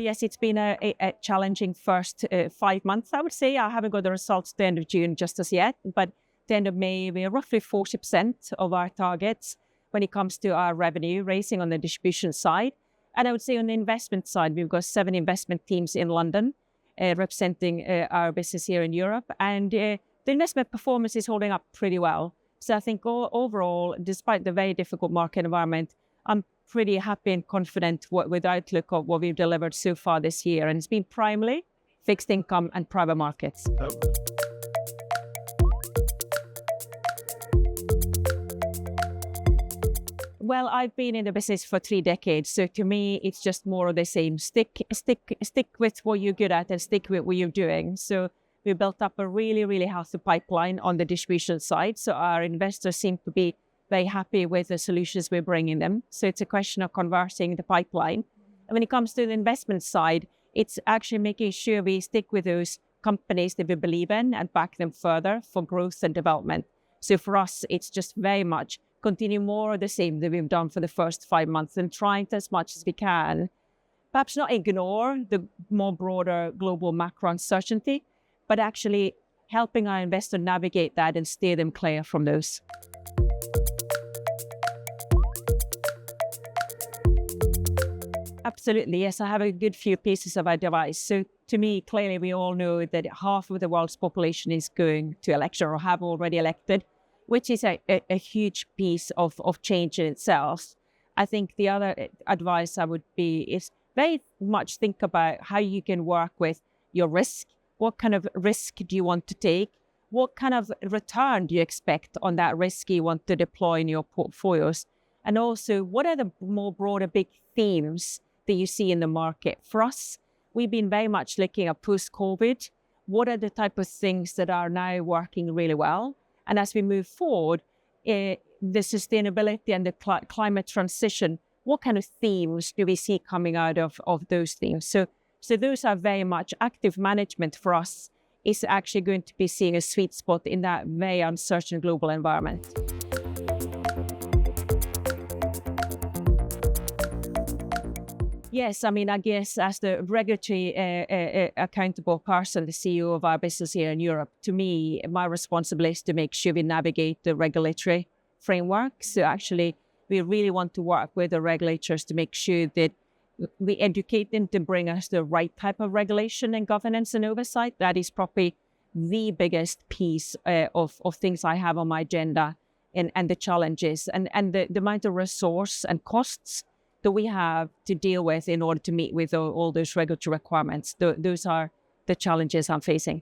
yes, it's been a challenging first 5 months, I would say. I haven't got the results at the end of June just as yet, but at the end of May, we are roughly 40% of our targets when it comes to our revenue raising on the distribution side. And I would say on the investment side, we've got 7 investment teams in London representing our business here in Europe. And the investment performance is holding up pretty well. So I think overall, despite the very difficult market environment, I'm pretty happy and confident with the outlook of what we've delivered so far this year. And it's been primarily fixed income and private markets. Well, I've been in the business for 3 decades. So to me, it's just more of the same. Stick with what you're good at and stick with what you're doing. So we built up a really, really healthy pipeline on the distribution side. So our investors seem to be very happy with the solutions we're bringing them. So it's a question of converting the pipeline. And when it comes to the investment side, it's actually making sure we stick with those companies that we believe in and back them further for growth and development. So for us, it's just very much continue more of the same that we've done for the first 5 months and trying to, as much as we can, perhaps not ignore the more broader global macro uncertainty, but actually helping our investor navigate that and steer them clear from those. Absolutely, yes. I have a good few pieces of advice. So to me, clearly, we all know that half of the world's population is going to election or have already elected, which is a huge piece of change in itself. I think the other advice I would be is very much think about how you can work with your risk. What kind of risk do you want to take? What kind of return do you expect on that risk you want to deploy in your portfolios? And also, what are the more broader big themes that you see in the market? For us, we've been very much looking at post-COVID. What are the type of things that are now working really well? And as we move forward, the sustainability and the climate transition, what kind of themes do we see coming out of those themes? So those are very much active management for us is actually going to be seeing a sweet spot in that very uncertain global environment. Yes, I mean, I guess as the regulatory accountable person, the CEO of our business here in Europe, to me, my responsibility is to make sure we navigate the regulatory framework. So actually, we really want to work with the regulators to make sure that we educate them to bring us the right type of regulation and governance and oversight. That is probably the biggest piece of things I have on my agenda and the challenges and the amount of resource and costs that we have to deal with in order to meet with all those regulatory requirements. Those are the challenges I'm facing.